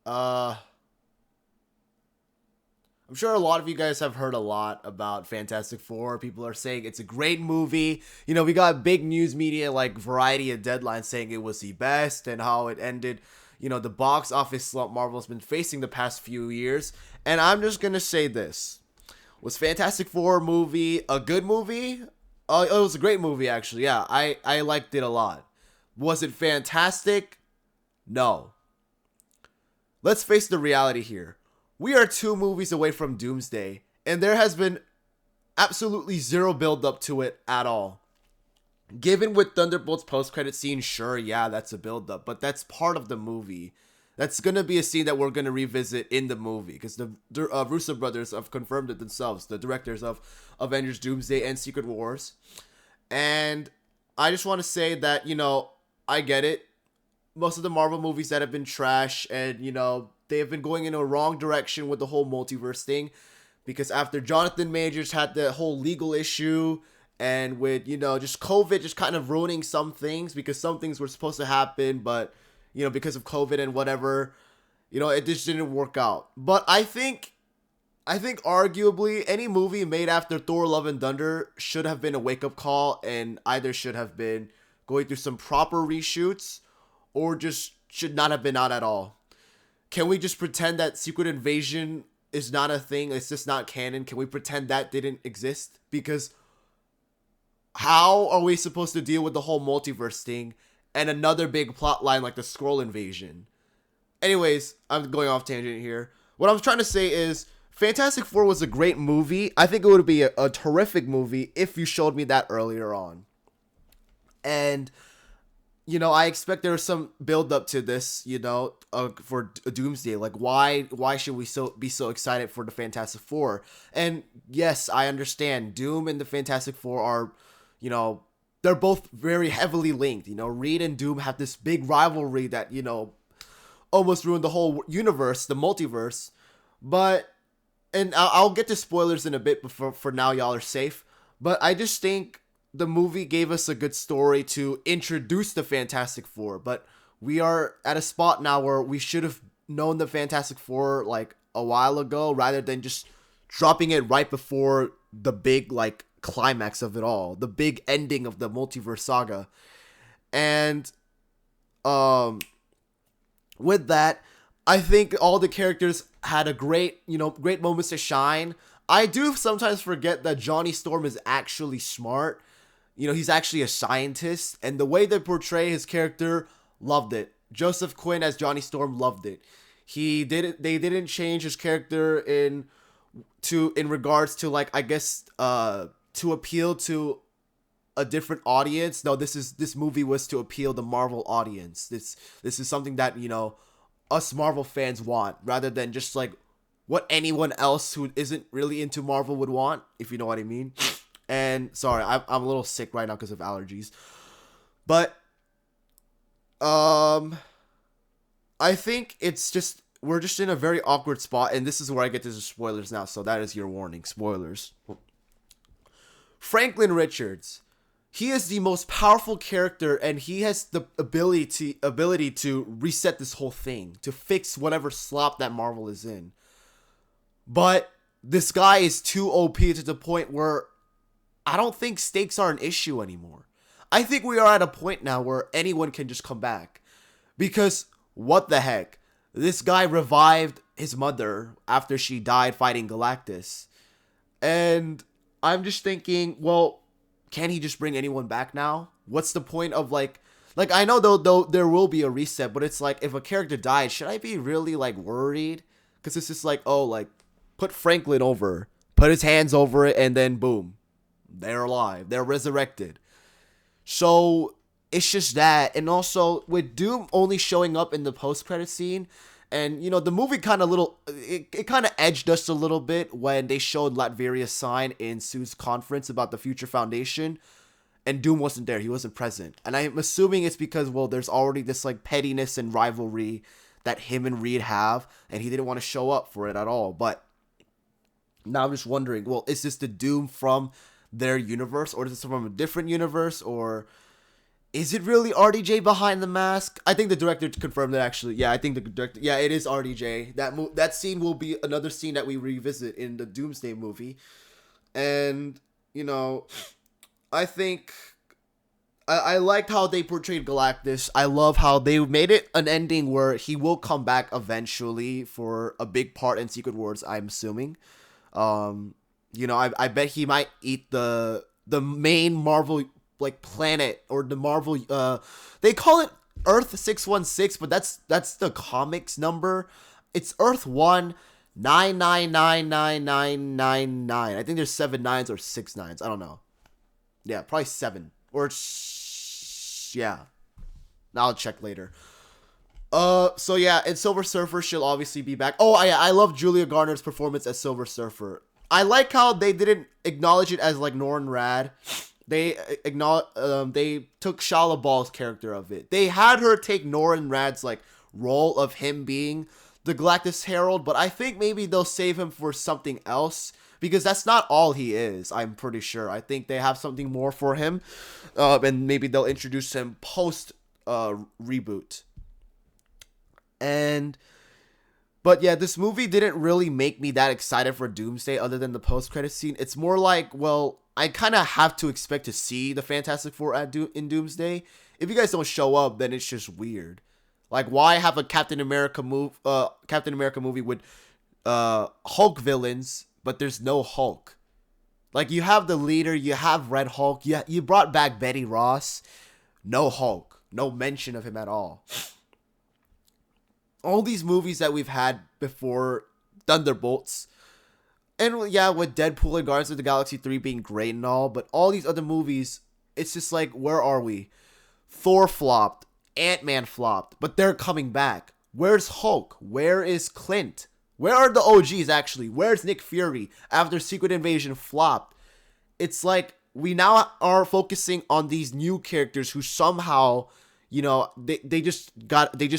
Uh, I'm sure a lot of you guys have heard a lot about Fantastic Four. People are saying it's a great movie. We got big news media like Variety and Deadline saying it was the best and how it ended. The box office slump Marvel's been facing the past few years. And I'm just gonna say this: was Fantastic Four movie a good movie? It was a great movie, actually. Yeah, I liked it a lot. Was it fantastic? No. Let's face the reality here. We are 2 movies away from Doomsday, and there has been absolutely zero build up to it at all. Given with Thunderbolt's post credit scene, sure, yeah, that's a build up, but that's part of the movie. That's gonna be a scene that we're gonna revisit in the movie because the Russo brothers have confirmed it themselves, the directors of Avengers: Doomsday and Secret Wars. And I just want to say that I get it. Most of the Marvel movies that have been trash, and they have been going in a wrong direction with the whole multiverse thing, because after Jonathan Majors had the whole legal issue, and with just COVID just kind of ruining some things, because some things were supposed to happen, but because of COVID and whatever, it just didn't work out. But I think arguably any movie made after Thor: Love and Thunder should have been a wake up call, and either should have been going through some proper reshoots or just should not have been out at all. Can we just pretend that Secret Invasion is not a thing? It's just not canon. Can we pretend that didn't exist? Because how are we supposed to deal with the whole multiverse thing and another big plot line like the Skrull invasion? Anyways, I'm going off tangent here. What I'm trying to say is Fantastic Four was a great movie. I think it would be a terrific movie if you showed me that earlier on. And I expect there was some build up to this, for Doomsday. Like, why should we be so excited for the Fantastic Four? And yes, I understand Doom and the Fantastic Four are, they're both very heavily linked. Reed and Doom have this big rivalry that almost ruined the whole universe, the multiverse. But and I'll get to spoilers in a bit, but for now, y'all are safe. But I just think the movie gave us a good story to introduce the Fantastic Four, but we are at a spot now where we should have known the Fantastic Four like a while ago, rather than just dropping it right before the big like climax of it all, the big ending of the multiverse saga. And with that, I think all the characters had a great moments to shine. I do sometimes forget that Johnny Storm is actually smart. He's actually a scientist, and the way they portray his character, loved it. Joseph Quinn as Johnny Storm, loved it. They didn't change his character in regards to, like, I guess to appeal to a different audience. No, this movie was to appeal the Marvel audience. This is something that us Marvel fans want, rather than just like what anyone else who isn't really into Marvel would want, if you know what I mean. And sorry, I'm a little sick right now because of allergies. But I think we're just in a very awkward spot, and this is where I get to the spoilers now. So that is your warning, spoilers. Franklin Richards, he is the most powerful character, and he has the ability to reset this whole thing, to fix whatever slop that Marvel is in. But this guy is too OP to the point where I don't think stakes are an issue anymore. I think we are at a point now where anyone can just come back. Because what the heck? This guy revived his mother after she died fighting Galactus. And I'm just thinking, well, can he just bring anyone back now? What's the point of like I know though there will be a reset, but it's like, if a character died, should I be really like worried? Because it's just like, oh, like, put Franklin over, put his hands over it, and then boom, they're alive, they're resurrected. So it's just that. And also with Doom only showing up in the post-credit scene, and the movie kind of it kind of edged us a little bit when they showed Latveria's sign in Sue's conference about the Future Foundation, and Doom wasn't there, he wasn't present. And I'm assuming it's because, well, there's already this like pettiness and rivalry that him and Reed have, and he didn't want to show up for it at all. But now I'm just wondering, well, is this the Doom from their universe, or is this from a different universe? Or Is it really RDJ behind the mask? I think the director confirmed that actually. Yeah, I think the director. Yeah, it is RDJ. That scene will be another scene that we revisit in the Doomsday movie, and you know, I think I liked how they portrayed Galactus. I love how they made it an ending where he will come back eventually for a big part in Secret Wars. I'm assuming. Um, I bet he might eat the main Marvel like planet or the Marvel. They call it Earth 616, but that's the comics number. It's Earth 1999999. I think there's 7 9s or 6 9s. I don't know. Yeah, probably 7 or yeah. I'll check later. So yeah, and Silver Surfer she'll obviously be back. Oh yeah, I love Julia Garner's performance as Silver Surfer. I like how they didn't acknowledge it as like Norrin Rad. They they took Shia LaBeouf's character of it. They had her take Norrin Rad's like role of him being the Galactus Herald, but I think maybe they'll save him for something else because that's not all he is. I'm pretty sure. I think they have something more for him, and maybe they'll introduce him post reboot. But yeah, this movie didn't really make me that excited for Doomsday other than the post-credit scene. It's more like, well, I kind of have to expect to see the Fantastic Four in Doomsday. If you guys don't show up, then it's just weird. Like, why have a Captain America movie with Hulk villains, but there's no Hulk? Like, you have the leader, you have Red Hulk, you brought back Betty Ross, no Hulk, no mention of him at all. All these movies that we've had before Thunderbolts, and yeah, with Deadpool and Guardians of the Galaxy 3 being great and all, but all these other movies, it's just like, where are we? Thor flopped, Ant-Man flopped, but they're coming back. Where's Hulk? Where is Clint? Where are the OGs actually? Where's Nick Fury after Secret Invasion flopped? It's like we now are focusing on these new characters who somehow, they just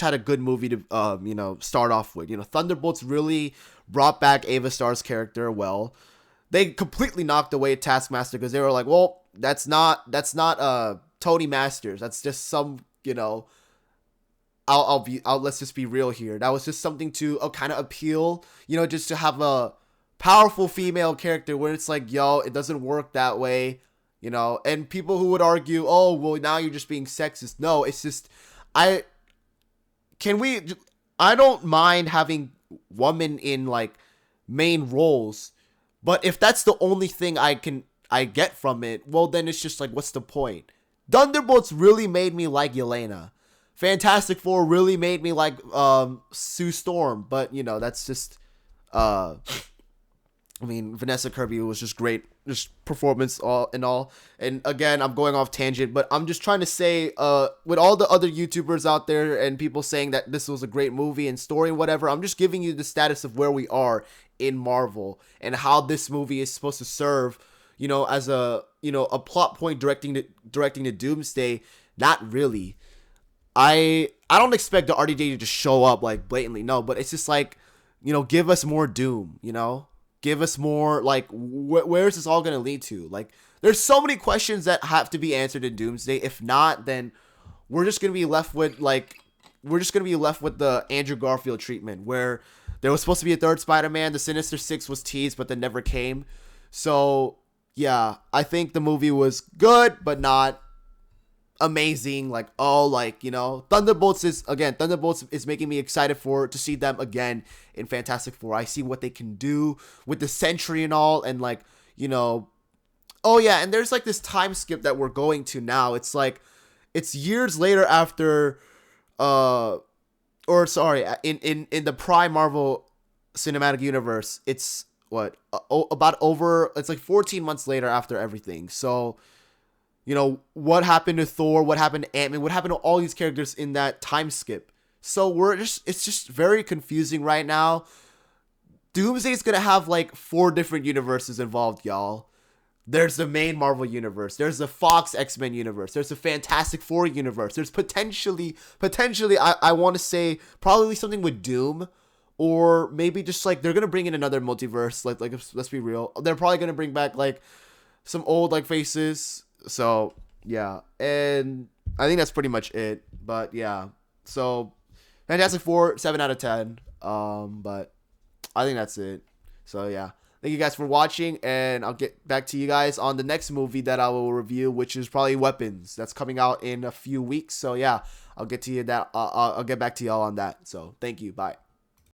had a good movie to start off with. Thunderbolts really brought back Ava Starr's character well. They completely knocked away Taskmaster because they were like, well, that's not Tony Masters. That's just some, let's just be real here. That was just something to kind of appeal, just to have a powerful female character where it's like, yo, it doesn't work that way. And people who would argue, oh, well, now you're just being sexist. No, it's just, I don't mind having women in like main roles, but if that's the only thing I get from it, well, then it's just like, what's the point? Thunderbolts really made me like Yelena. Fantastic Four really made me like Sue Storm, but that's just Vanessa Kirby was just great, just performance all in all. And again, I'm going off tangent, but I'm just trying to say, with all the other YouTubers out there and people saying that this was a great movie and story and whatever, I'm just giving you the status of where we are in Marvel and how this movie is supposed to serve, as a plot point directing the Doomsday. Not really. I don't expect the RDJ to just show up like blatantly, no, but it's just like, give us more Doom, give us more, like, where is this all going to lead to? Like, there's so many questions that have to be answered in Doomsday. If not, then we're just going to be left with, the Andrew Garfield treatment, where there was supposed to be a third Spider-Man. The Sinister Six was teased, but then never came. So, yeah, I think the movie was good, but not amazing. Like, Thunderbolts is making me excited to see them again in Fantastic Four. I see what they can do with the Sentry and all, and like, oh yeah, and there's like this time skip that we're going to now. It's like, it's years later after in the Prime Marvel Cinematic Universe, it's it's like 14 months later after everything. So what happened to Thor, what happened to Ant-Man, what happened to all these characters in that time skip. So it's just very confusing right now. Doomsday is going to have like 4 different universes involved, y'all. There's the main Marvel universe. There's the Fox X-Men universe. There's the Fantastic Four universe. There's potentially, I want to say probably something with Doom, or maybe just like they're going to bring in another multiverse. Like let's be real. They're probably going to bring back like some old like faces. So yeah, and I think that's pretty much it. But yeah, so Fantastic Four, 7 out of 10. But I think that's it. So yeah. Thank you guys for watching, and I'll get back to you guys on the next movie that I will review, which is probably Weapons. That's coming out in a few weeks. So yeah, I'll get to you that. I'll get back to y'all on that. So thank you. Bye.